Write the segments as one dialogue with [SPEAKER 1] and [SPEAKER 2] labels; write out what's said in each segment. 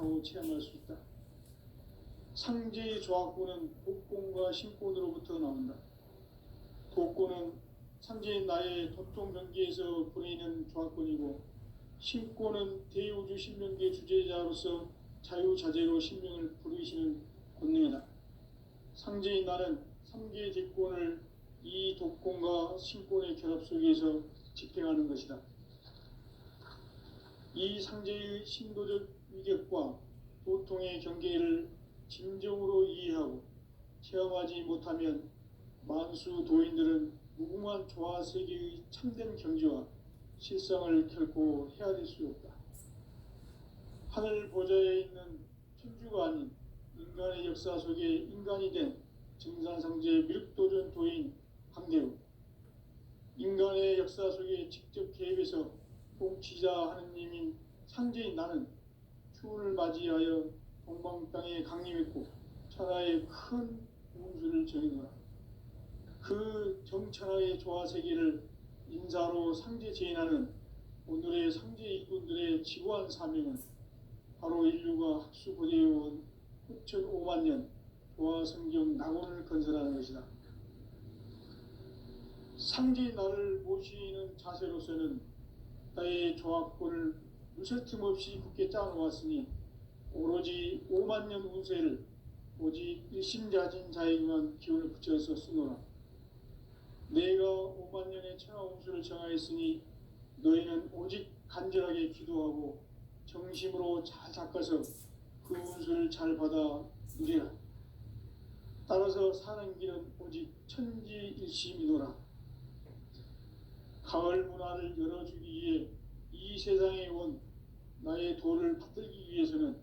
[SPEAKER 1] 자각하고 체험할 수 있다. 상제의 조합구는 복권과 신권으로부터 나온다. 복권은 상제의 나의 도통 경계에서 보내는 조합권이고, 신권은 대우주 신명계 주제자로서 자유자재로 신명을 부르시는 권능이다. 상제의 나는 3개의 뒷권을 이 독권과 신권의 결합 속에서 집행하는 것이다. 이 상제의 신도적 위격과 도통의 경계를 진정으로 이해하고 체험하지 못하면 만수 도인들은 무궁한 조화세계의 참된 경지와 실상을 결코 헤아릴 수 없다. 하늘 보좌에 있는 천주가 아닌 인간의 역사 속에 인간이 된 증산상제 미륵도전 도인 황대우, 인간의 역사 속에 직접 개입해서 통치자 하느님인 상제인 나는 추운을 맞이하여 동방 땅에 강림했고 천하의 큰 운수를 정해노라. 그 정천하의 조화세계를 인사로 상제 제인하는 오늘의 상제 일꾼들의 지구한 사명은 바로 인류가 학수고대해온 9,500만 년 조화성경 낙원을 건설하는 것이다. 상제의 나를 모시는 자세로서는 나의 조합권을 무설틈 없이 굳게 짜놓았으니 오로지 5만 년 운세를 오직 일심자진 자에게만 기운을 붙여서 쓰노라. 내가 5만 년의 천하 운수를 정하였으니 너희는 오직 간절하게 기도하고 정심으로 잘 닦아서 그 운수를 잘 받아 누리라. 따라서 사는 길은 오직 천지일심이노라. 가을 문화를 열어주기 위해 이 세상에 온 나의 도를 받들기 위해서는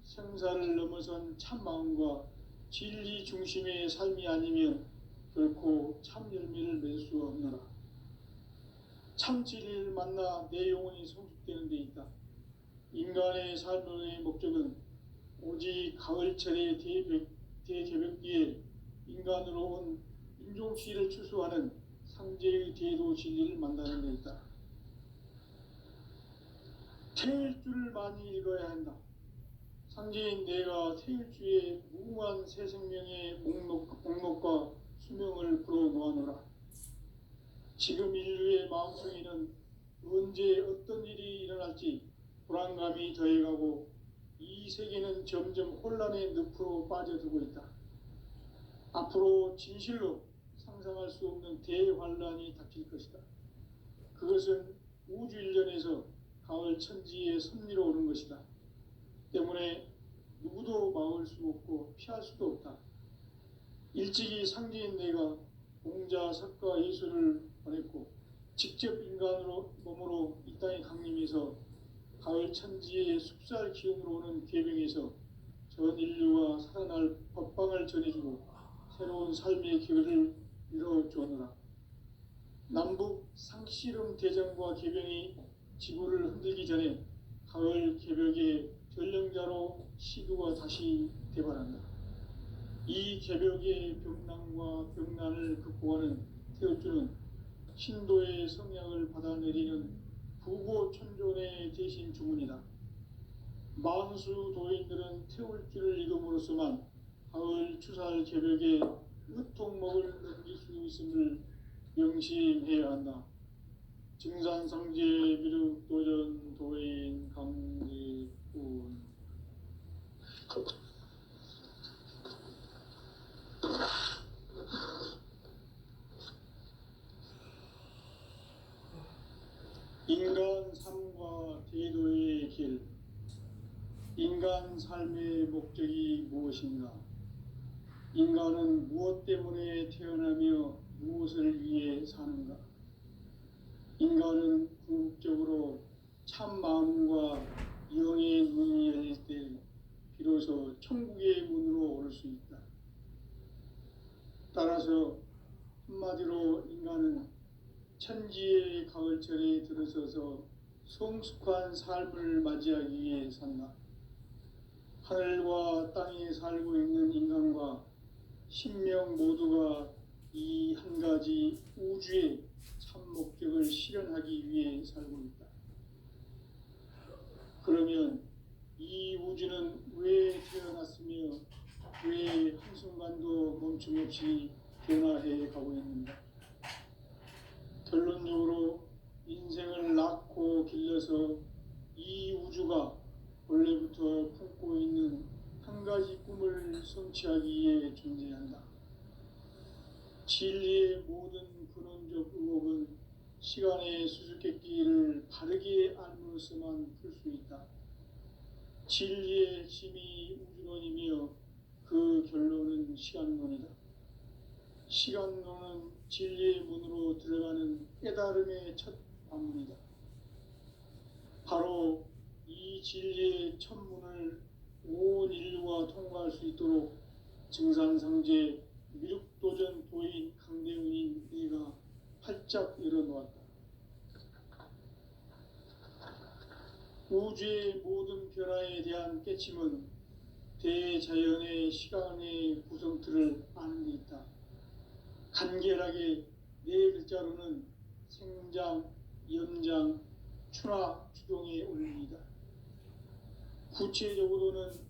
[SPEAKER 1] 생사를 넘어선 참마음과 진리 중심의 삶이 아니면 결코 참 열매를 맺을 수 없노라. 참 진리를 만나 내 영혼이 성숙되는 데 있다. 인간의 삶의 목적은 오직 가을철의 대개벽기에 인간으로 온 인종치를 추수하는 상제의 대도 진리를 만나는 데 있다. 태일주를 많이 읽어야 한다. 상제인 내가 태일주의 무궁한 새 생명의 목록과 수명을 불어놓아노라. 지금 인류의 마음속에는 언제 어떤 일이 일어날지 불안감이 더해가고 이 세계는 점점 혼란의 늪으로 빠져들고 있다. 앞으로 진실로 상상할 수 없는 대환란이 닥칠 것이다. 그것은 우주 일련에서 가을 천지의 섭리로 오는 것이다. 때문에 누구도 막을 수 없고 피할 수도 없다. 일찍이 상제인 내가 공자, 석가, 예수를 보냈고 직접 인간으로 몸으로 이 땅에 강림해서 가을 천지의 숲살 기운으로 오는 계명에서 전 인류가 살아날 법방을 전해주고 새로운 삶의 기회를 이뤄주었노라. 남북 상씨름 대전과 개병이 지구를 흔들기 전에 가을 개벽의 전령자로 시두가 다시 대발한다. 이 개벽의 병난과 병난을 극복하는 태울주는 신도의 성약을 받아내리는 부고천존의 대신 주문이다. 만수 도인들은 태울주를 읽음으로써만 가을 추살 개벽의 으통목을 넘길 수 있음을 명심해야 한다. 증산상제 미륵도전 도인 강지훈. 인간 삶과 대도의 길. 인간 삶의 목적이 무엇인가? 인간은 무엇 때문에 태어나며 무엇을 위해 사는가? 인간은 궁극적으로 참 마음과 영의 눈이 열릴 때 비로소 천국의 문으로 오를 수 있다. 따라서 한마디로 인간은 천지의 가을철에 들어서서 성숙한 삶을 맞이하기 위해 산다. 하늘과 땅에 살고 있는 인간과 신명 모두가 이 한 가지 우주의 참 목적을 실현하기 위해 살고 있다. 그러면 이 우주 우주는 왜 태어났으며 왜 한순간도 멈춤없이 변화해 가고 있는가? 결론적으로 인생을 낳고 길러서 이 우주가 원래부터 품고 있는 한 가지 꿈을 성취하기 위해 존재한다. 진리의 모든 근원적 의혹은 시간의 수수께끼를 바르게 알므로서만 풀 수 있다. 진리의 핵심이 우주론이며 그 결론은 시간론이다. 시간론은 진리의 문으로 들어가는 깨달음의 첫 관문이다. 바로 이 진리의 첫 문을 온 인류가 통과할 수 있도록 증산상제 미륵도전 도인 강대훈인 네가 활짝 열어놓았다. 우주의 모든 변화에 대한 깨침은 대자연의 시간의 구성틀을 아는 데 있다. 간결하게 네 글자로는 생장, 연장, 추나 추동의 원리이다. 구체적으로는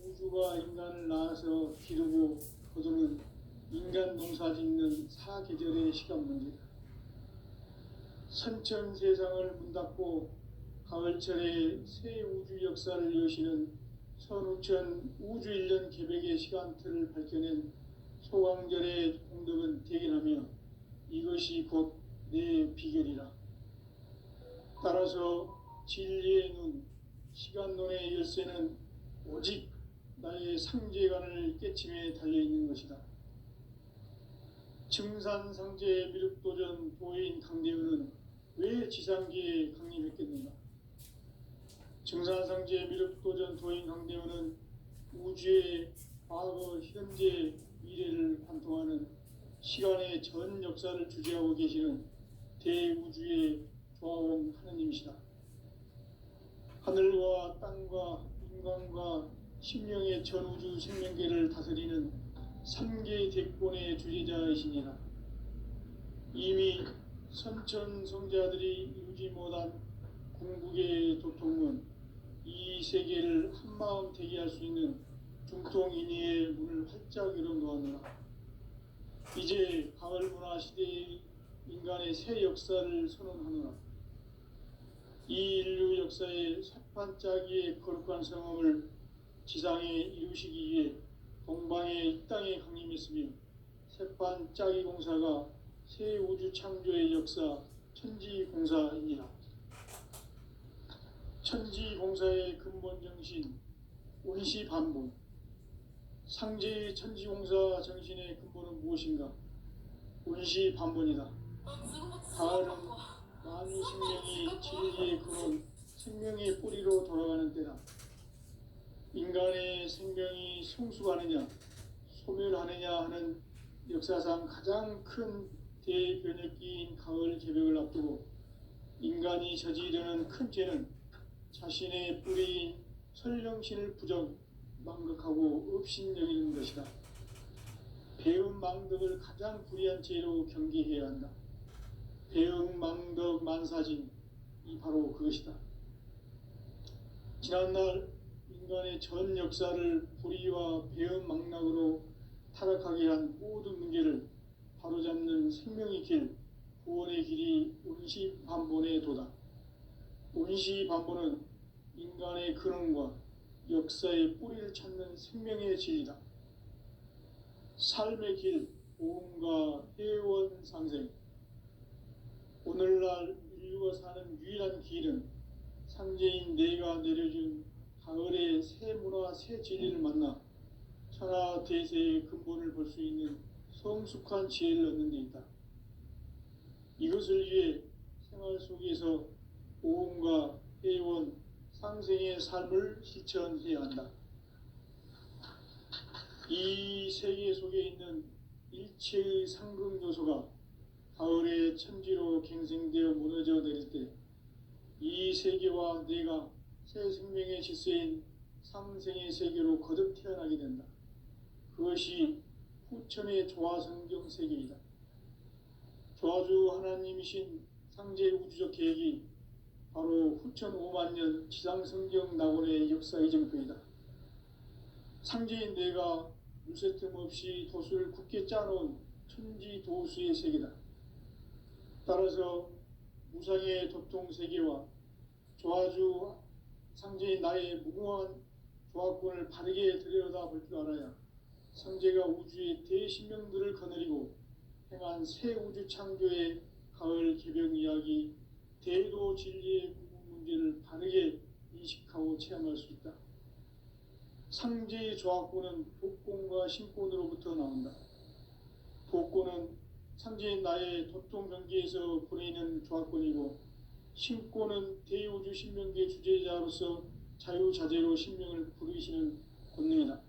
[SPEAKER 1] 우주가 인간을 낳아서 기르고 거두는 인간 농사 짓는 사계절의 시간 문제다. 선천 세상을 문 닫고 가을철에 새 우주 역사를 여시는 선우천 우주 1년 계백의 시간틀을 밝혀낸 소강절의 공덕은 대견하며 이것이 곧 내 비결이라. 따라서 진리의 눈, 시간론의 열쇠는 오직 나의 상제관을 깨침에 달려있는 것이다. 증산상제 미륵도전 도인 강대훈은 왜 지상계에 강림했겠는가? 증산상제 미륵도전 도인 강대훈은 우주의 과거, 현재, 미래를 관통하는 시간의 전 역사를 주재하고 계시는 대우주의 조화원 하느님이시다. 하늘과 땅과 인간과 심령의 전우주 생명계를 다스리는 3개 대권의 주제자이시니라. 이미 선천성자들이 이루지 못한 궁극의 도통은 이 세계를 한마음 되게 할 수 있는 중통인의의 문을 활짝 열어놓았노라. 이제 가을 문화 시대의 인간의 새 역사를 선언하노라. 이 인류 역사의 새판짜기의 거룩한 성험을 지상에 이루시기 위해 동방의 이 땅에 강림했으며 새판짜기 공사가 새 우주 창조의 역사 천지공사이니라. 천지공사의 근본 정신 온시반본. 상제의 천지공사 정신의 근본은 무엇인가? 온시반본이다. 가을은 만유 생명이 진리의 근원, 생명의 뿌리로 돌아가는 때다. 인간의 생명이 성숙하느냐, 소멸하느냐 하는 역사상 가장 큰 대변혁기인 가을 개벽을 앞두고 인간이 저지르는 큰 죄는 자신의 뿌리인 설령신을 부정, 망극하고 업신여기는 것이다. 배음 망덕을 가장 불의한 죄로 경계해야 한다. 배음 망덕 만사진이 바로 그것이다. 지난날 인간의 전 역사를 불의와 배음 망락으로 타락하게 한 모든 문제를 바로잡는 생명의 길, 구원의 길이 온시반본의 도다. 온시반본은 인간의 근원과 역사의 뿌리를 찾는 생명의 진리다. 삶의 길, 보험과 회원 상생. 오늘날 인류가 사는 유일한 길은 상제인 내가 내려준 가을의 새 문화, 새 진리를 만나 천하 대세의 근본을 볼 수 있는 성숙한 지혜를 얻는 데 있다. 이것을 위해 생활 속에서 보험과 회원, 상생의 삶을 실천해야 한다. 이 세계 속에 있는 일체의 상극 요소가 가을의 천지로 갱생되어 무너져 내릴 때 이 세계와 내가 새 생명의 질서인 상생의 세계로 거듭 태어나게 된다. 그것이 후천의 조화성경 세계이다. 조화주 하나님이신 상제 우주적 계획이 바로 후천 5만 년 지상성경 낙원의 역사 이정표이다. 상제인 내가 물새 틈 없이 돛을 굳게 짜놓은 천지도수의 세계다. 따라서 무상의 도통 세계와 조아주 상제인 나의 무궁한 조합권을 바르게 들여다볼 줄 알아야 상제가 우주의 대신명들을 거느리고 행한 새 우주 창조의 가을 개벽 이야기, 대도 진리의 문제를 바르게 인식하고 체험할 수 있다. 상제의 조합권은 복권과 신권으로부터 나온다. 복권은 상제인 나의 도통 경계에서 보내는 조합권이고, 신권은 대우주 신명계 주제자로서 자유자재로 신명을 부르시는 권능이다.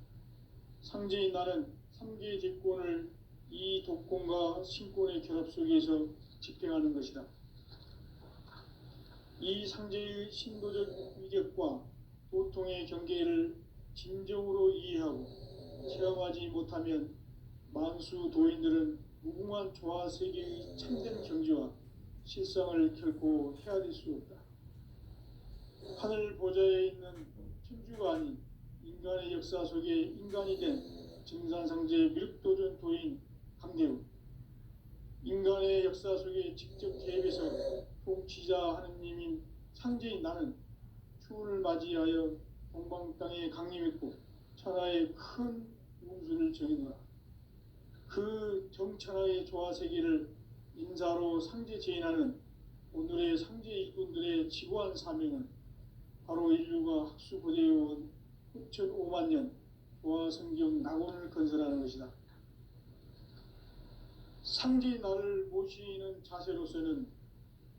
[SPEAKER 1] 상제인 나는 3개의 대권을 이 독권과 신권의 결합 속에서 집행하는 것이다. 이 상제의 신도적 위력과 도통의 경계를 진정으로 이해하고 체험하지 못하면 만수 도인들은 무궁한 조화 세계의 참된 경지와 실상을 결코 헤아릴 수 없다. 하늘 보좌에 있는 천주가 아닌 인간의 역사 속에 인간이 된 증산상제 미륵도전 도인 강대우, 인간의 역사 속에 직접 개입해서 통치자 하느님인 상제인 나는 추운을 맞이하여 동방 땅에 강림했고 천하의 큰 운수를 정해놓아 그 정천하의 조화 세계를 인사로 상제 제인하는 오늘의 상제 일꾼들의 지구한 사명은 바로 인류가 학수고대해온 9,500만 년 조화 성경 낙원을 건설하는 것이다. 상제 나를 모시는 자세로서는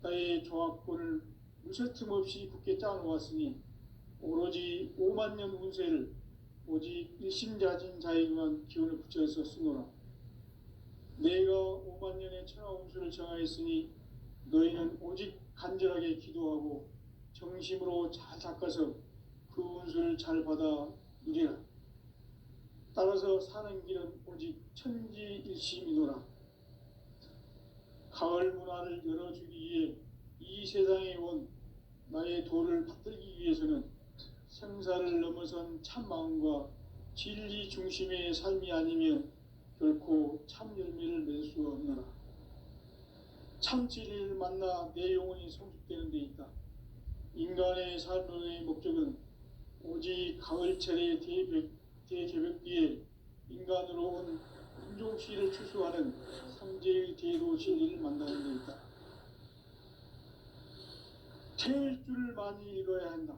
[SPEAKER 1] 나의 조합권을 무쇠 틈 없이 굳게 짜놓았으니 오로지 5만 년 운세를 오직 일심자진 자에게만 기운을 붙여서 쓰노라. 내가 5만 년의 천하 운수를 정하였으니 너희는 오직 간절하게 기도하고 정심으로 잘 닦아서 그 운수를 잘 받아 누리라. 따라서 사는 길은 오직 천지일심이노라. 가을 문화를 열어주기 위해 이 세상에 온 나의 도를 받들기 위해서는 생사를 넘어선 참 마음과 진리 중심의 삶이 아니면 결코 참 열매를 맺을 수 없노라. 참 진리를 만나 내 영혼이 성숙되는 데 있다. 인간의 삶의 목적은 오직 가을철의 대개벽 뒤에 인간으로 온 인종시를 추수하는 상제의 대도 진리를 만나는 데 있다. 태일주를 많이 읽어야 한다.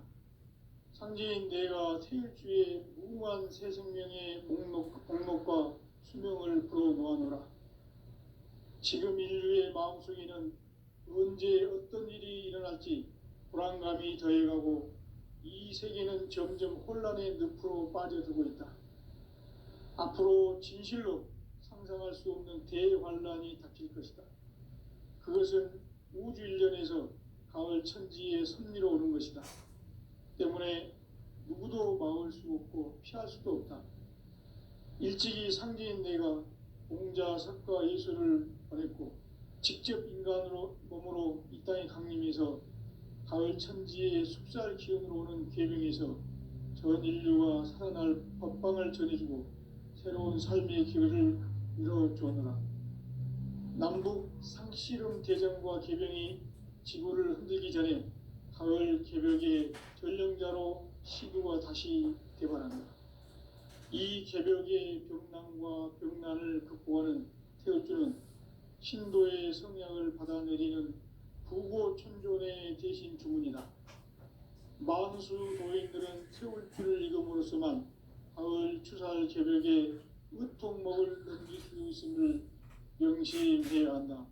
[SPEAKER 1] 상제인 내가 태일주의 무궁한 새 생명의 목록과 수명을 불어놓아노라. 지금 인류의 마음속에는 언제 어떤 일이 일어날지 불안감이 더해가고 이 세계는 점점 혼란의 늪으로 빠져들고 있다. 앞으로 진실로 상상할 수 없는 대환란이 닥칠 것이다. 그것은 우주 일련에서 가을 천지의 섭리로 오는 것이다. 때문에 누구도 막을 수 없고 피할 수도 없다. 일찍이 상제인 내가 공자, 석가, 예수를 보냈고 직접 인간으로 몸으로 이 땅에 강림해서 가을 천지의 숲살 기운으로 오는 계명에서 전 인류가 살아날 법방을 전해주고 새로운 삶의 기회를 이뤄주었노라. 남북 상씨름 대전과 계병이 지구를 흔들기 전에 가을 개벽의 전령자로 시구가 다시 개발한다. 이 개벽의 병난과 병난을 극복하는 태울주는 신도의 성약을 받아내리는 부고천존의 대신 주문이다. 만수 도인들은 태울주를 읽음으로써만 가을 추살 개벽의 으통목을 넘길 수 있음을 명심해야 한다.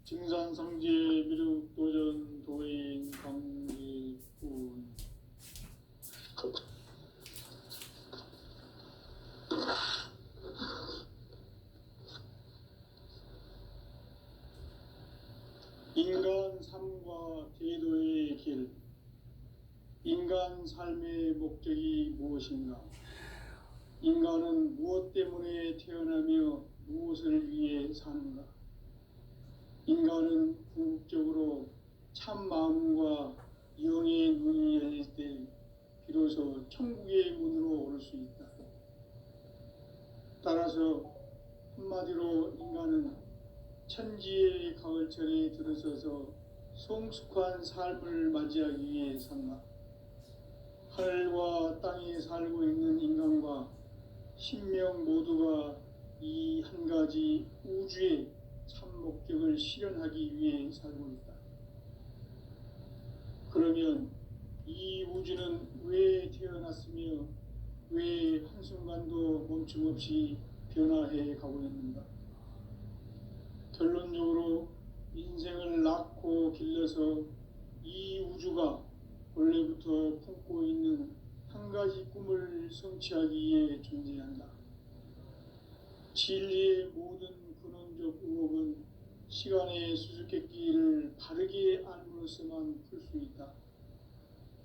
[SPEAKER 1] 증산상제 미륵도전 도인 강기군. 인간 삶과 대도의 길. 인간 삶의 목적이 무엇인가? 인간은 무엇 때문에 태어나며 무엇을 위해 사는가? 인간은 궁극적으로 참 마음과 영의 눈이 열릴 때 비로소 천국의 문으로 오를 수 있다. 따라서 한마디로 인간은 천지의 가을철에 들어서서 성숙한 삶을 맞이하기 위해 산다. 하늘과 땅에 살고 있는 인간과 신명 모두가 이 한 가지 우주의 참 목적을 실현하기 위해 살고 있다. 그러면 이 우주는 왜 태어났으며 왜 한순간도 멈춤없이 변화해 가고 있는가? 결론적으로 인생을 낳고 길러서 이 우주가 원래부터 품고 있는 한 가지 꿈을 성취하기 위해 존재한다. 진리의 모든 근원적 의혹은 시간의 수수께끼를 바르게 알므로서만 풀 수 있다.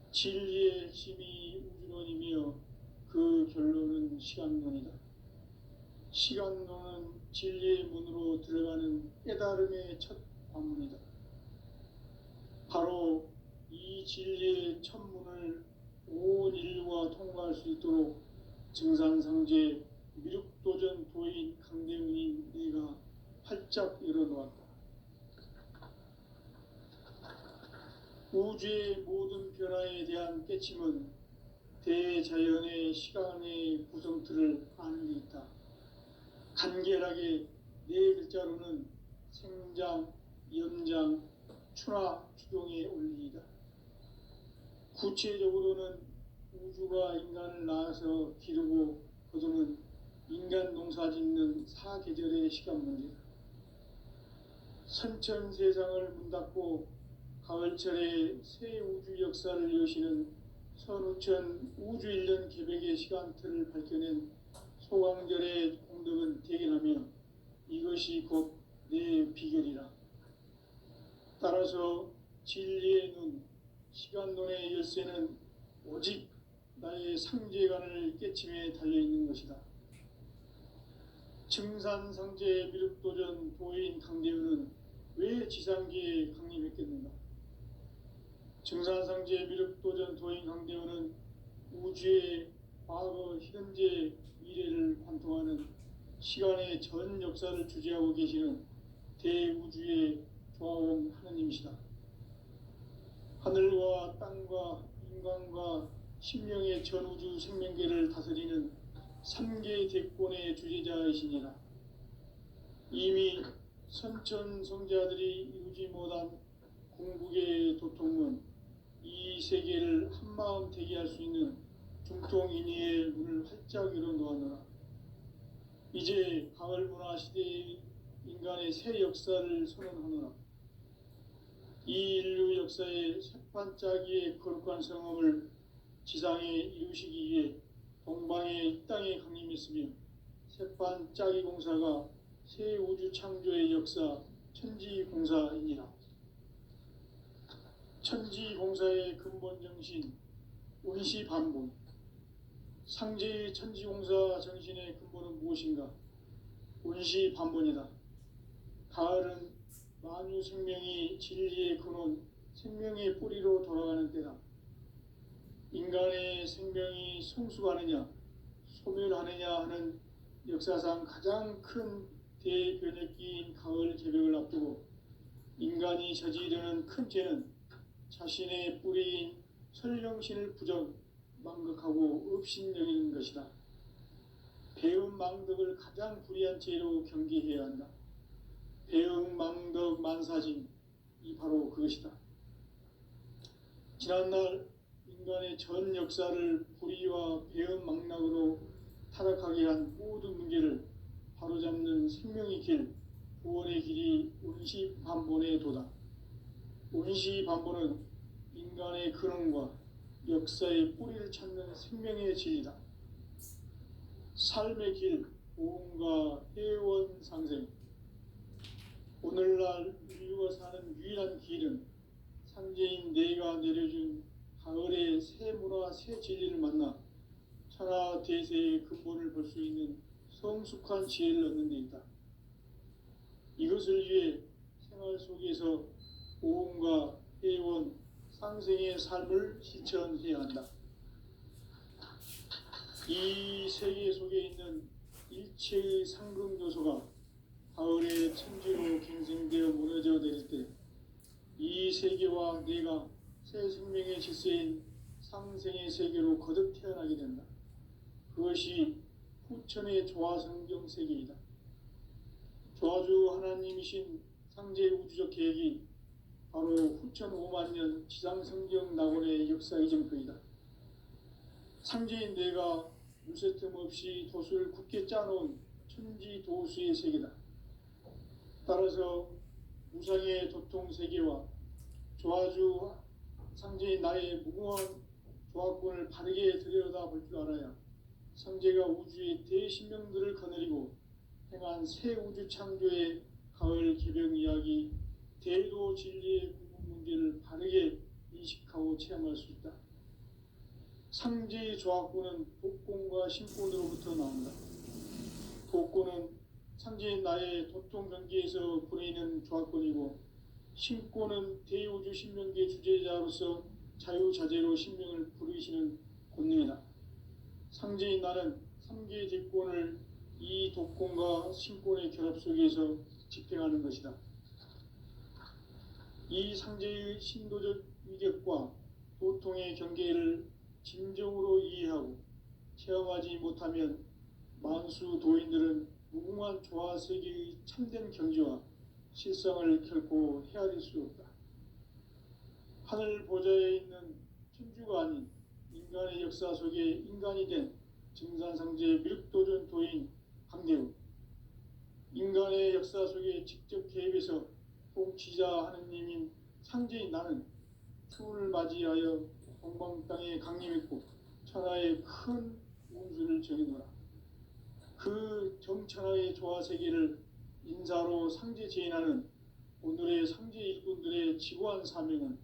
[SPEAKER 1] 진리의 핵심이 우주론이며 그 결론은 시간론이다. 시간론은 진리의 문으로 들어가는 깨달음의 첫 관문이다. 바로 이 진리의 첫 문을 온 인류가 통과할 수 있도록 증산상제 미륵도전 도인 강대훈이 내가 활짝 열어놓았다. 우주의 모든 변화에 대한 깨침은 대자연의 시간의 구성틀을 아는 데 있다. 간결하게 네 글자로는 생장, 연장, 추나 추동의 원리이다. 구체적으로는 우주가 인간을 낳아서 기르고 거두는 인간 농사짓는 사계절의 시간 문제다. 선천세상을 문닫고 가을철에 새 우주 역사를 여시는 선우천 우주일년 개백의 시간틀을 밝혀낸 소강절의 공덕은 대견하며 이것이 곧 내 비결이라. 따라서 진리의 눈, 시간론의 열쇠는 오직 나의 상제관을 깨침에 달려있는 것이다. 증산상제 미륵도전 도인 강대훈은 왜 지상계에 강림했겠는가? 증산상제 미륵도전 도인 강대훈은 우주의 과거, 현재, 미래를 관통하는 시간의 전 역사를 주재하고 계시는 대우주의 조화원 하느님이시다. 하늘과 땅과 인간과 신명의 전우주 생명계를 다스리는 3개 대권의 주재자이시니라. 이미 선천성자들이 이루지 못한 궁극의 도통은 이 세계를 한마음 되게 할 수 있는 중통인의의 문을 활짝 열어놓았노라. 이제 가을 문화 시대의 인간의 새 역사를 선언하노라. 이 인류 역사의 새반짝이의 거룩한 성험을 지상에 이루시기 위해 동방의 이 땅에 강림했으며 새반짝이 공사가 새 우주 창조의 역사 천지공사이니라. 천지공사의 근본 정신 운시반본. 상제의 천지공사 정신의 근본은 무엇인가? 운시반본이다. 가을은 만유 생명이 진리의 근원, 생명의 뿌리로 돌아가는 때다. 인간의 생명이 성숙하느냐, 소멸하느냐 하는 역사상 가장 큰 대변혁기인 가을 개벽을 앞두고 인간이 저지르는 큰 죄는 자신의 뿌리인 설령신을 부정, 망극하고 업신여기는 것이다. 배음 망덕을 가장 불의한 죄로 경계해야 한다. 배음 망덕 만사진, 이 바로 그것이다. 지난날 인간의 전 역사를 불의와 배음 망락으로 타락하게 한 모든 문제를 바로잡는 생명의 길, 구원의 길이 운시반본의 도다. 운시반본은 인간의 근원과 역사의 뿌리를 찾는 생명의 진리다. 삶의 길, 보험과 회원 상생. 오늘날 인류가 사는 유일한 길은 상제인 내가 내려준 가을의 새 문화, 새 진리를 만나 천하 대세의 근본을 볼 수 있는 성숙한 지혜를 얻는 데 있다. 이것을 위해 생활 속에서 보험과 회원, 상생의 삶을 실천해야 한다. 이 세계 속에 있는 일체 일체의 상금 요소가 가을의 천지로 갱생되어 무너져 내릴 때 이 세계와 내가 새 생명의 질서인 상생의 세계로 거듭 태어나게 된다. 그것이 후천의 조화성경 세계이다. 조화주 하나님이신 상제의 우주적 계획이 바로 후천 5만 년 지상성경 낙원의 역사 이정표이다. 상제인 내가 무쇠 틈 없이 도수를 굳게 짜놓은 천지 도수의 세계다. 따라서 무상의 도통 세계와 조화주 상제인 나의 무궁한 조화권을 바르게 들여다볼 줄 알아야 상제가 우주의 대신명들을 거느리고 행한 새 우주 창조의 가을 개병 이야기, 대도 진리의 궁극 문제를 바르게 인식하고 체험할 수 있다. 상제의 조화권은 독권과 신권으로부터 나온다. 독권은 상제인 나의 도통 경계에서 부르이는 조화권이고, 신권은 대우주 신명계 주제자로서 자유자재로 신명을 부르시는 권능이다. 상제인 나는 3개의 대권을 이 독권과 신권의 결합 속에서 집행하는 것이다. 이 상제의 신도적 위격과 도통의 경계를 진정으로 이해하고 체험하지 못하면 만수 도인들은 무궁한 조화 세계의 참된 경지와 실상을 결코 헤아릴 수 없다. 하늘 보좌에 있는 천주가 아닌 인간의 역사 속에 인간이 된 증산상제 밀도전 도인 강대우, 인간의 역사 속에 직접 개입해서 통치자 하느님인 상제인 나는 추운을 맞이하여 동방 땅에 강림했고 천하의 큰 운수를 정해놓아 그 정천하의 조화 세계를 인사로 상제 제인하는 오늘의 상제 일꾼들의 지고한 사명은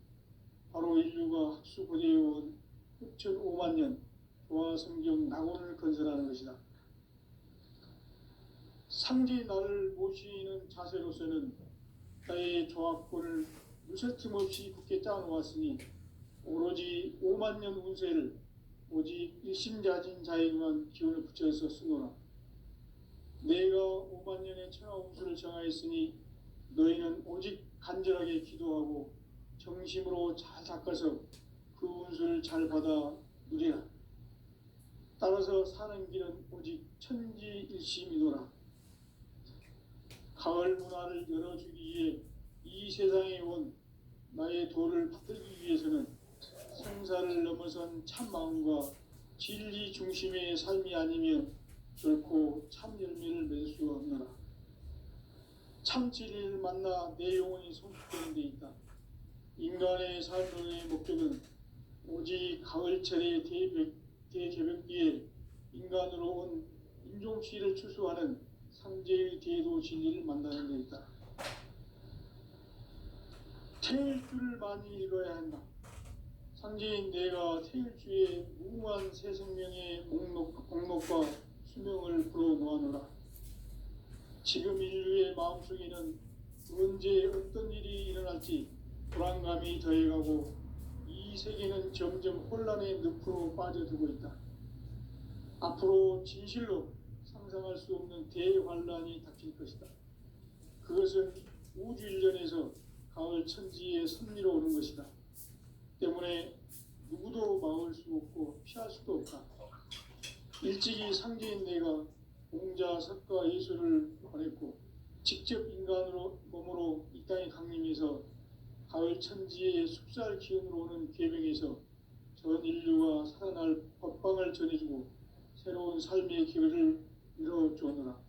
[SPEAKER 1] 바로 인류가 학수고대해온 후천 5만 년 조화 성경 낙원을 건설하는 것이다. 상제 나를 모시는 자세로서는 나의 조합권을 무쇠틈 없이 굳게 짜놓았으니 오로지 5만 년 운세를 오직 일심자진 자에게만 기운을 붙여서 쓰노라. 내가 5만 년의 천하 운수를 정하였으니 너희는 오직 간절하게 기도하고 정심으로 잘 닦아서 그 운수를 잘 받아 누리라. 따라서 사는 길은 오직 천지일심이노라. 가을 문화를 열어주기 위해 이 세상에 온 나의 도를 받들기 위해서는 생사를 넘어선 참 마음과 진리 중심의 삶이 아니면 결코 참 열매를 맺을 수 없노라. 참 진리를 만나 내 영혼이 성숙되는 데 있다. 인간의 삶의 목적은 오직 가을철의 대개벽기에 인간으로 온 인종시를 추수하는 상제의 대도 진리를 만나는 데 있다. 태일주를 많이 읽어야 한다. 상제인 내가 태일주의 무궁한 새 생명의 목록과 수명을 불어놓아노라. 지금 인류의 마음속에는 언제 어떤 일이 일어날지 불안감이 더해가고 이 세계는 점점 혼란의 늪으로 빠져들고 있다. 앞으로 진실로 상상할 수 없는 대환란이 닥칠 것이다. 그것은 우주 일련에서 가을 천지의 섭리로 오는 것이다. 때문에 누구도 막을 수 없고 피할 수도 없다. 일찍이 상제인 내가 공자, 석가, 예술을 보냈고 직접 인간으로 몸으로 이 땅에 강림해서 가을 천지의 숲살 기운으로 오는 계병에서 전 인류가 살아날 법방을 전해주고 새로운 삶의 길을 이뤄주었노라.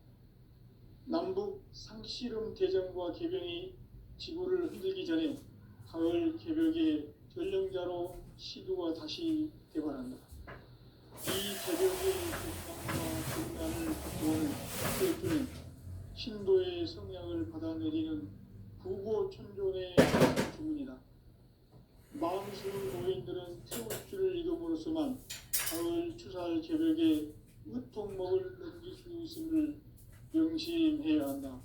[SPEAKER 1] 남북 상씨름 대전과 계병이 지구를 흔들기 전에 가을 개벽의 전령자로 시두가 다시 개발한다. 이 개벽의 국방과 군단을 구원을 해주는 신도의 성향을 받아내리는 부고천존의 주문이다. 마음술 노인들은 태울주를 이름으로서만 가을 추살 개벽에 으통목을 넘길 수 있음을 명심해야 한다.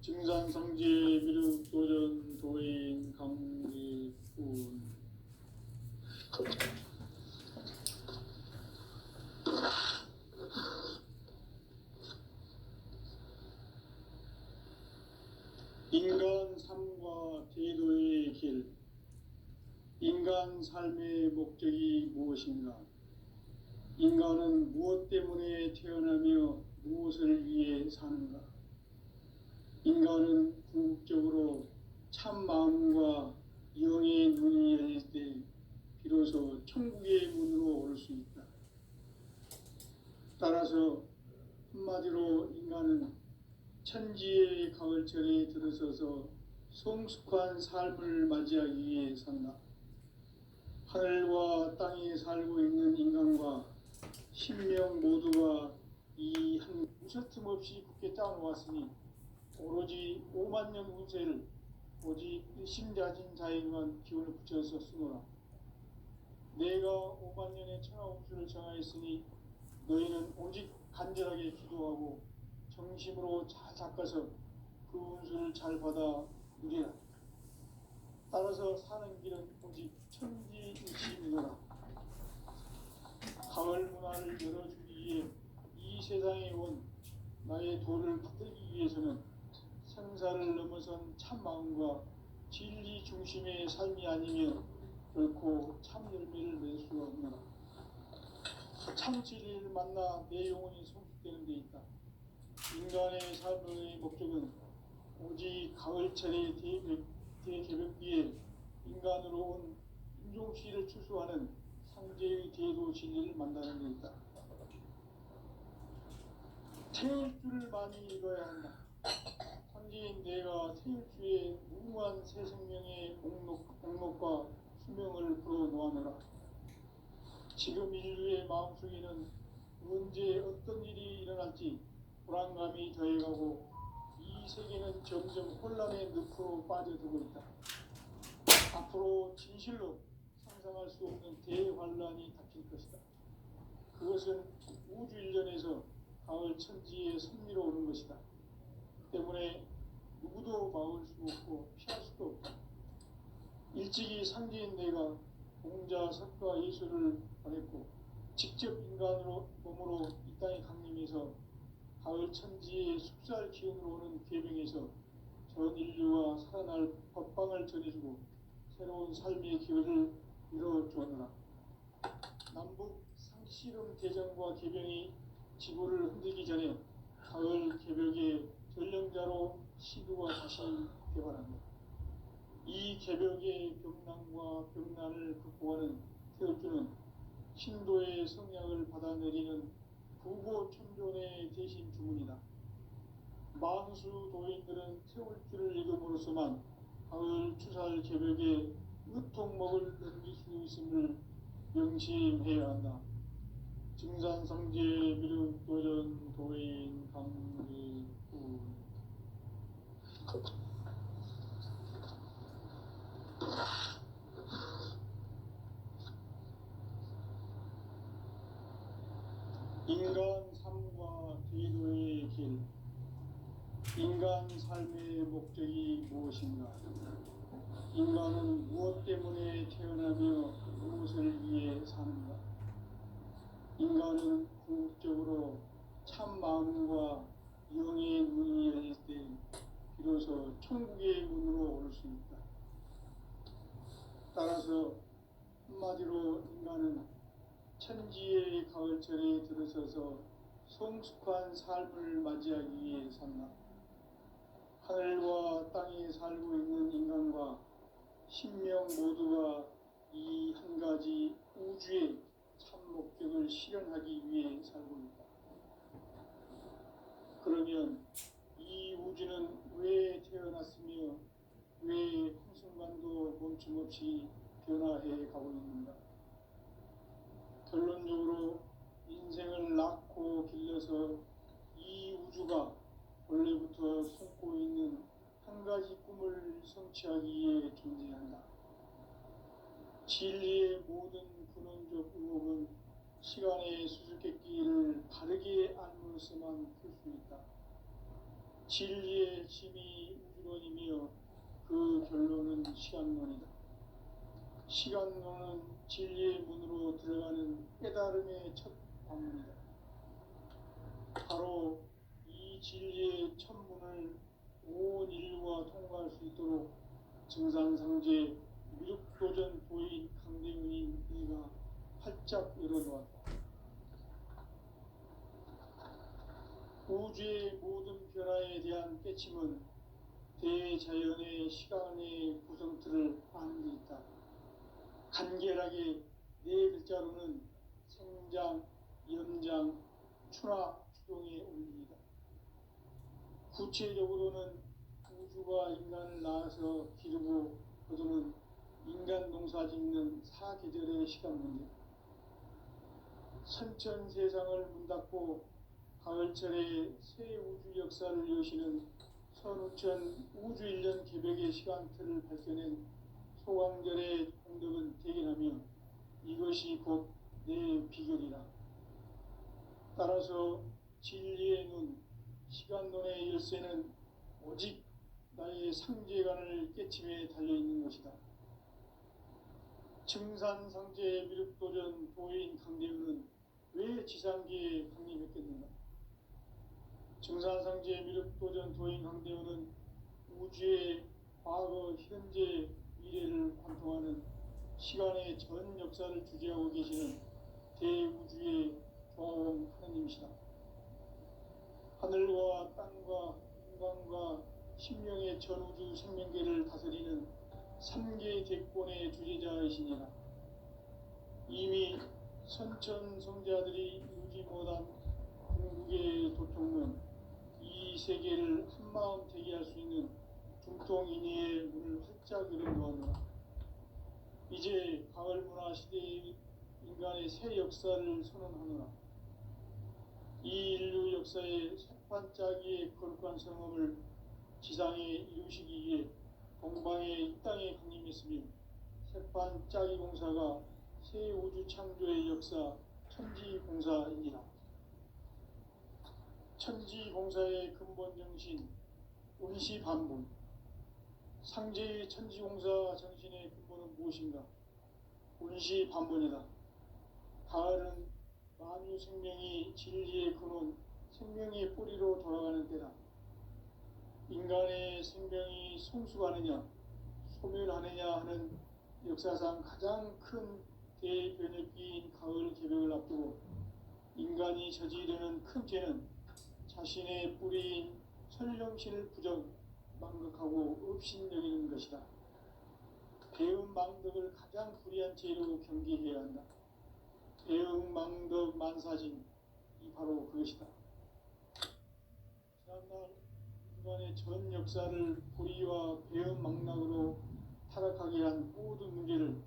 [SPEAKER 1] 증산상제 미륵도전 도인 강리군 인간 삶과 제도의 길. 인간 삶의 목적이 무엇인가? 인간은 무엇 때문에 태어나며 무엇을 위해 사는가? 인간은 궁극적으로 참 마음과 영의 눈이 열릴 때 비로소 천국의 문으로 오를 수 있다. 따라서 한마디로 인간은 천지의 가을철에 들어서서 성숙한 삶을 맞이하기 위해 산다. 하늘과 땅에 살고 있는 인간과 신명 모두가 이 한 무설 틈 없이 굳게 짜놓았으니 오로지 5만 년 운세를 오직 일심자진 자에게만 기운을 붙여서 쓰노라. 내가 5만 년의 천하 운수를 정하였으니 너희는 오직 간절하게 기도하고 정심으로 잘 닦아서 그 운수를 잘 받아 누리라. 따라서 사는 길은 오직 천지일심이노라. 가을 문화를 열어주기 위해 이 세상에 온 나의 도를 붙들기 위해서는 생사를 넘어선 참마음과 진리 중심의 삶이 아니면 결코 참 열매를 맺을 수가 없노라. 참 진리를 만나 내 영혼이 성숙되는 데 있다. 인간의 삶의 목적은 오직 가을철의 대개벽기에 인간으로 온 인종시를 추수하는 상제의 대도 진리를 만나는 데 있다. 태울 줄을 많이 읽어야 한다. 상제인 내가 태울 주의 무궁한 새 생명의 목록과 수명을 불어놓아노라. 지금 인류의 마음속에는 언제 어떤 일이 일어날지 불안감이 더해가고 이 세계는 점점 혼란의 늪으로 빠져들고 있다. 앞으로 진실로 상상할 수 없는 대환란이 닥칠 것이다. 그것은 우주 일련에서 가을 천지의 섭리로 오는 것이다. 때문에 누구도 막을 수 없고 피할 수도 없다. 일찍이 상제인 내가 공자, 석가, 예수를 보냈고 직접 인간으로 몸으로 이 땅에 강림해서 가을 천지의 숲살 기운으로 오는 계명에서 전 인류와 살아날 법방을 전해주고 새로운 삶의 기회를 이뤄주었노라. 남북 상씨름 대전과 개병이 지구를 흔들기 전에 가을 개벽의 전령자로 시두가 다시 개발한다. 이 개벽의 병난과 병난을 극복하는 태울주는 신도의 성약을 받아내리는 부고천존의 대신 주문이다. 만수 도인들은 태울주를 읽음으로써만 가을 추살 개벽에 으통목을 넘길 수 있음을 명심해야 한다. 증산성제 미륵도전 도인 강리구. 인간 삶과 제도의 길. 인간 삶의 목적이 무엇인가? 인간은 무엇 때문에 태어나며 무엇을 위해 사는가? 인간은 궁극적으로 참 마음과 영의 문이 열릴 때 비로소 천국의 문으로 오를 수 있다. 따라서 한마디로 인간은 천지의 가을철에 들어서서 성숙한 삶을 맞이하기 위해 산다. 하늘과 땅에 살고 있는 인간과 신명 모두가 이 한 가지 우주의 참 목적을 실현하기 위해 살고 있다. 그러면 이 우주는 왜 태어났으며 왜 한순간도 멈춤없이 변화해 가고 있는가? 결론적으로 인생을 낳고 길러서 이 우주가 원래부터 품고 있는 한 가지 꿈을 성취하기 위해 존재한다. 진리의 모든 근원적 의혹은 시간의 수수께끼를 바르게 알므로서만 풀 수 있다. 진리의 핵심이 우주론이며 그 결론은 시간론이다. 시간론은 진리의 문으로 들어가는 깨달음의 첫 방문이다. 바로 이 진리의 첫 문을 온 인류가 통과할 수 있도록 증산상제 미륵도전 도인 강대문인 이가 활짝 열어놓았다. 우주의 모든 변화에 대한 깨침은 대자연의 시간의 구성틀을 아는 데 있다. 간결하게 네 글자로는 생장, 연장, 추나 추동의 원리이다. 구체적으로는 우주가 인간을 낳아서 기르고 거두는 인간 농사 짓는 사계절의 시간 문제. 선천 세상을 문 닫고 가을철에 새 우주 역사를 여시는 선우천 우주 1년 개벽의 시간틀을 밝혀낸 소강절의 공덕은 대견하며 이것이 곧 내 비결이라. 따라서 진리의 눈, 시간론의 열쇠는 오직 나의 상제관을 깨침에 달려있는 것이다. 증산상제 미륵도전 도인 강대우는 왜 지상계에 강림했겠는가? 증산상제 미륵도전 도인 강대우는 우주의 과거, 현재, 미래를 관통하는 시간의 전 역사를 주재하고 계시는 대우주의 조화원 하느님이시다. 하늘과 땅과 인간과 신명의 전우주 생명계를 다스리는 3개 대권의 주재자이시니라. 이미 선천성자들이 이루지 못한 궁극의 도통은 이 세계를 한마음 되게 할 수 있는 중통인의의 문을 활짝 열어놓았노라. 이제 가을 문화 시대의 인간의 새 역사를 선언하노라. 이 인류 역사의 색반짝이의 거룩한 성험을 지상에 이루시기 위해 동방의 이 땅에 강림했으며 색반짝이 공사가 새 우주 창조의 역사 천지공사이니라. 천지공사의 근본 정신 운시반본. 상제의 천지공사 정신의 근본은 무엇인가? 운시반본이다. 가을은 만유 생명이 진리의 근원, 생명의 뿌리로 돌아가는 때다. 인간의 생명이 성숙하느냐, 소멸하느냐 하는 역사상 가장 큰 대변혁기인 가을 개벽을 앞두고 인간이 저지르는 큰 죄는 자신의 뿌리인 천령신을 부정, 망극하고 업신여기는 것이다. 배은망덕을 가장 불의한 죄로 경계해야 한다. 배은망덕 만사진, 이 바로 그것이다. 지난날 인간의 전 역사를 불의와 배은망락으로 타락하게 한 모든 문제를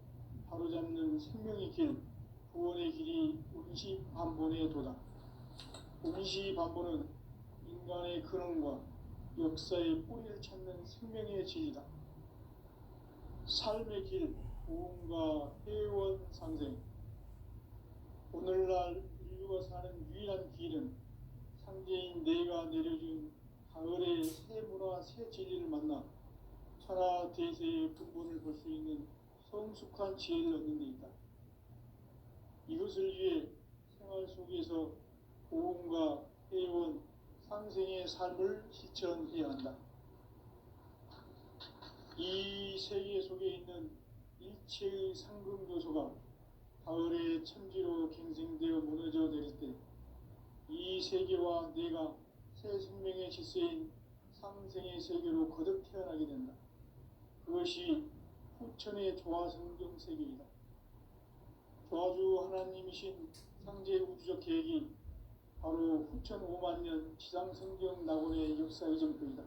[SPEAKER 1] 바로잡는 생명의 길, 구원의 길이 운시반본의 도다. 운시반본은 인간의 근원과 역사의 뿌리를 찾는 생명의 진리다. 삶의 길, 구원과 회원 상생. 오늘날 인류가 사는 유일한 길은 상제인 내가 내려준 가을의 새 문화, 새 진리를 만나 천하 대세의 근본을 볼 수 있는 성숙한 지혜를 얻는 데 있다. 이것을 위해 생활 속에서 보험과 회원, 상생의 삶을 실천해야 한다. 이 세계 속에 있는 일체의 상금 요소가 가을의 천지로 갱생되어 무너져 내릴 때 이 세계와 내가 새 생명의 질서인 상생의 세계로 거듭 태어나게 된다. 그것이 후천의 조화성경 세계이다. 조화주 하나님이신 상제 우주적 계획이 바로 후천 5만 년 지상성경 낙원의 역사 이전부이다.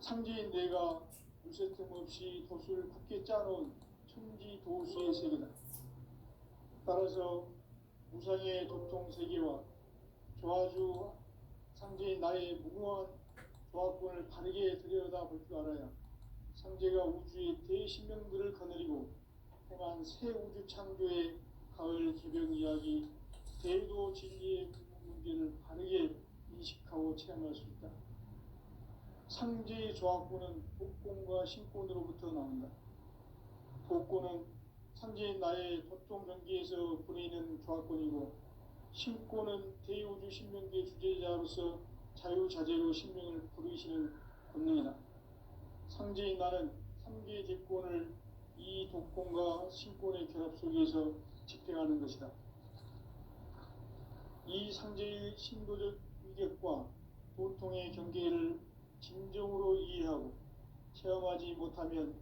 [SPEAKER 1] 상제인 내가 물새틈 없이 도수를 굳게 짜놓은 천지 도수의 세계다. 따라서 무상의 도통 세계와 조화주 상제인 나의 무궁한 조화권을 바르게 들여다볼 줄 알아야 상제가 우주의 대신명들을 거느리고 행한 새 우주 창조의 가을 개벽 이야기, 대도 진리의 근본 문제를 바르게 인식하고 체험할 수 있다. 상제의 조화권은 복권과 신권으로부터 나온다. 복권은 상제인 나의 도통 경계에서 보내는 조화권이고, 신권은 대우주 신명계 주제자로서 자유자재로 sinh命을 부르시는 권능이다. 상제인 나는 3개 객권을 이 독권과 신권의 결합 속에서 집행하는 것이다. 이 상제의 신도적 위격과 도통의 경계를 진정으로 이해하고 체험하지 못하면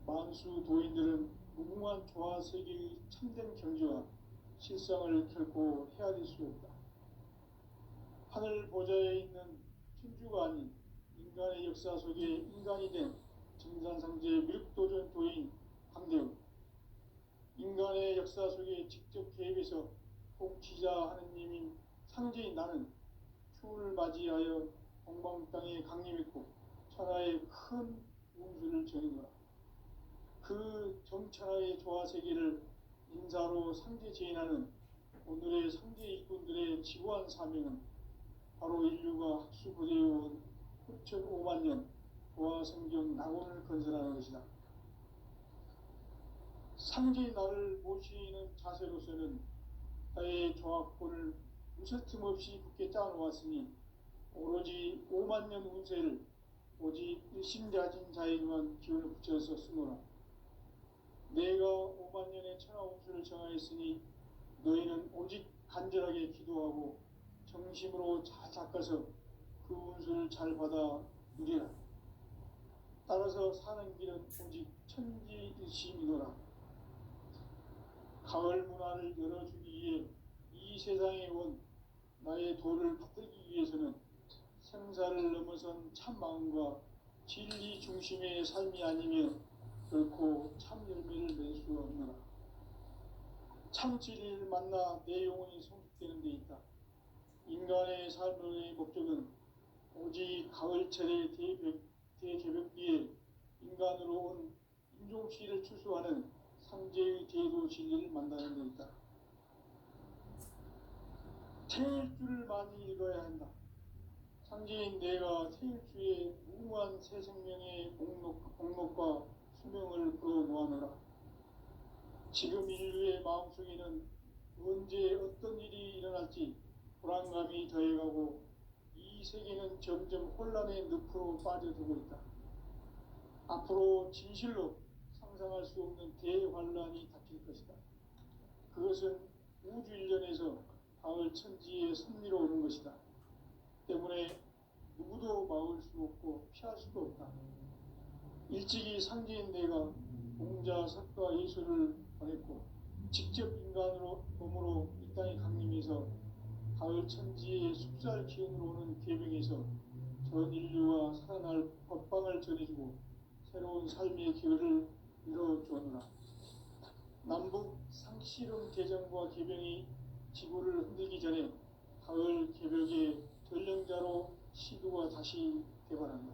[SPEAKER 1] 만수 도인들은 무궁한 조화세계의 참된 경지와 실상을 결코 헤아릴 수 없다. 하늘 보좌에 있는 천주가 아닌 인간의 역사 속에 인간이 된 증산상제 미륵도전 도인 강대우, 인간의 역사 속에 직접 개입해서 통치자 하느님인 상제인 나는 추운을 맞이하여 동방 땅에 강림했고 천하의 큰 운수를 전해노라. 그 정천하의 조화세계를 인사로 상제 제인하는 오늘의 상제 일꾼들의 지구한 사명은 바로 인류가 학수고대해온 9,500만 년 조화성경 낙원을 건설하는 것이다. 상제의 나를 모시는 자세로서는 나의 조화권을 무설틈 없이 굳게 짜놓았으니 오로지 5만 년 운세를 오직 일심대하진 자에게만 기운을 붙여서 쓰노라. 내가 5만 년의 천하 운수를 정하였으니 너희는 오직 간절하게 기도하고 정심으로 잘 닦아서 그 운수를 잘 받아 누리라. 따라서 사는 길은 오직 천지일심이노라. 가을 문화를 열어주기 위해 이 세상에 온 나의 도를 붙들기 위해서는 생사를 넘어선 참 마음과 진리 중심의 삶이 아니면 결코 참 열매를 낼 수 없노라. 참 진리를 만나 내 영혼이 성숙되는 데 있다. 인간의 삶의 목적은 오직 가을철의 대개벽기에 인간으로 온 인종시를 추수하는 상제의 대도 진리를 만나는 데 있다. 태일주를 많이 읽어야 한다. 상제인 내가 태일주의 무궁한 새 생명의 공목과 수명을 불어놓아노라. 지금 인류의 마음속에는 언제 어떤 일이 일어날지 불안감이 더해가고 이 세계는 점점 혼란의 늪으로 빠져들고 있다. 앞으로 진실로 상상할 수 없는 대환란이 닥칠 것이다. 그것은 우주 일련에서 가을 천지의 섭리로 오는 것이다. 때문에 누구도 막을 수 없고 피할 수도 없다. 일찍이 상제인 내가 공자, 석가, 예수를 보냈고 직접 인간으로 몸으로 이 땅에 강림해서 가을 천지의 숲살 기운으로 오는 계명에서 전 인류와 살아날 법방을 전해주고 새로운 삶의 기회를 이뤄주었노라. 남북 상씨름 대전과 계병이 지구를 흔들기 전에 가을 개벽의 전령자로 시도가 다시 개발한다.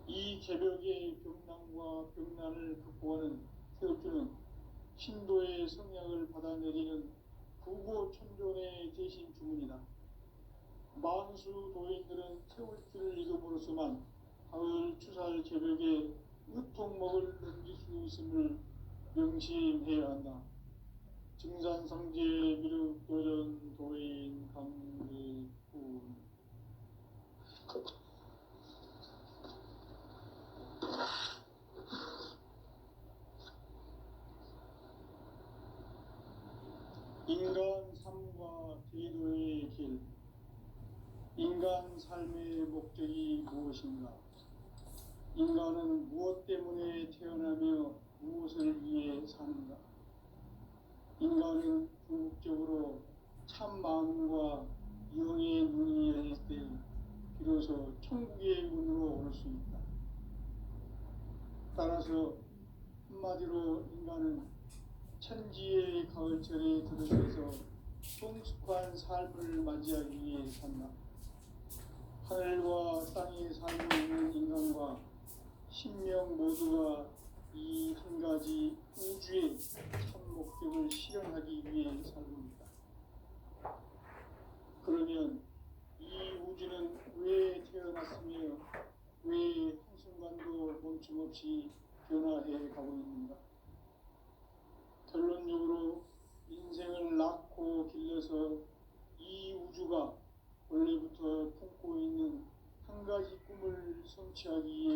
[SPEAKER 1] 이 개벽의 병난과 병난을 극복하는 태울주는 신도의 성약을 받아내리는 구고천존의 대신 주문이다. 만수 도인들은 태울주를 읽음으로써만 가을 추살 개벽의 으통목을 넘길 수 있음을 명심해야 한다. 증산상제 미륵도전 도인 강대군. 인간 삶과 제도의 길. 인간 삶의 목적이 무엇인가? 인간은 무엇 때문에 태어나며 무엇을 위해 사는가? 인간은 궁극적으로 참 마음과 영의 눈이 열릴 때 비로소 천국의 문으로 올 수 있다. 따라서 한마디로 인간은 천지의 가을철에 들어서서 성숙한 삶을 맞이하기 위해 산다. 하늘과 땅에 살고 있는 인간과 신명 모두가 이 한 가지 우주의 참 목적을 실현하기 위해 살고 있다. 그러면 이 우주는 왜 태어났으며 왜 한순간도 멈춤없이 변화해 가고 있는가? 결론적으로 인생을 낳고 길러서 이 우주가 원래부터 품고 가지 꿈을 성취하기 위해